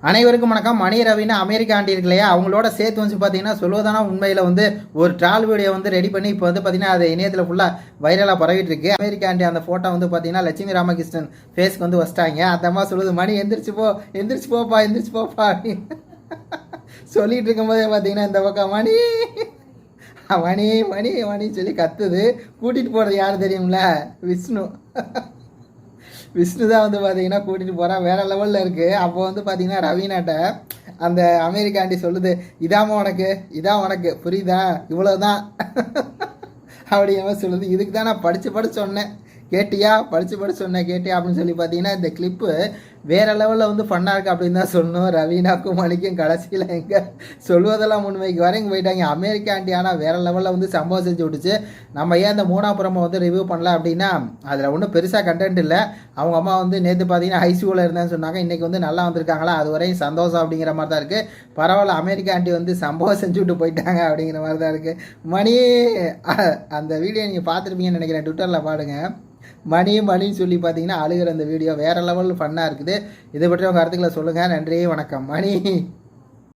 அனைவருக்கும் வணக்கம். மணி ரவின்னு America aunty இருக்கு இல்லையா, அவங்களோட சேர்த்து வந்து பார்த்தீங்கன்னா சொல்வதான உண்மையில் வந்து ஒரு ட்ரால் வீடியோ வந்து ரெடி பண்ணி இப்போ வந்து பார்த்தீங்கன்னா அது இணையத்தில் ஃபுல்லாக வைரலாக பரவிட்டு இருக்கு. அமெரிக்கா ஆண்டி அந்த ஃபோட்டோ வந்து பார்த்தீங்கன்னா லட்சுமி ராமகிருஷ்ணன் ஃபேஸ்க்கு வந்து வச்சிட்டாங்க. அந்த அம்மா சொல்லுது, மணி எந்திரிச்சு போ, எந்திரிச்சு போப்பா, எந்திரிச்சு போப்பா அப்படின்னு சொல்லிட்டு இருக்கும்போதே பார்த்தீங்கன்னா இந்த பக்கம் மணி மணி மணி மணின்னு சொல்லி கத்துது. கூட்டிகிட்டு போகிறது யார் தெரியும்ல, விஷ்ணு. விஷ்ணு தான் வந்து பார்த்தீங்கன்னா கூட்டிகிட்டு போகிறான். வேறு லெவலில் இருக்குது. அப்போ வந்து பார்த்தீங்கன்னா ரவீனாட்ட அந்த அமெரிக்கா ஆண்டி சொல்லுது, இதாம்மா உனக்கு, இதான் உனக்கு புரியுதா, இவ்வளோதான் அப்படிங்கிற சொல்லுது. இதுக்கு தான் நான் படித்து சொன்னேன், கேட்டியா, படித்து சொன்னேன் கேட்டியா அப்படின்னு சொல்லி பார்த்தீங்கன்னா இந்த கிளிப்பு வேறு லெவலில் வந்து ஃபன்னாக இருக்குது அப்படின்னு தான் சொல்லணும். ரவீனாக்கும் மணிக்கும் கடைசியில் எங்கே சொல்வதெல்லாம் முன்வைக்கு வரைக்கும் போயிட்டாங்க. அமெரிக்கா ஆண்டி ஆனால் வேறு லெவலில் வந்து சம்பவம் செஞ்சு விட்டுச்சு. நம்ம ஏன் இந்த மூணாப்புறமை வந்து ரிவ்யூ பண்ணல அப்படின்னா அதில் ஒன்றும் பெருசாக கண்டென்ட் இல்லை. அவங்க அம்மா வந்து நேற்று பார்த்தீங்கன்னா ஐசியூவில் இருந்தேன்னு சொன்னாங்க. இன்றைக்கி வந்து நல்லா வந்திருக்காங்களா, அது வரையும் சந்தோஷம் அப்படிங்கிற மாதிரி தான் இருக்குது. பரவாயில்ல, அமெரிக்கா ஆண்டி வந்து சம்பவம் செஞ்சு விட்டு போயிட்டாங்க அப்படிங்கிற மாதிரி தான் இருக்குது. மணி அந்த வீடியோ நீங்கள் பார்த்துருப்பீங்கன்னு நினைக்கிறேன், ட்விட்டரில் பாடுங்க. மணின்னு சொல்லி பார்த்தீங்கன்னா அழுகிற அந்த வீடியோ வேறு லெவலில் ஃபன்னாக இருக்குது. இதை பற்றி உங்கள் கருத்துக்களை சொல்லுங்கள். நன்றி, வணக்கம். மணி.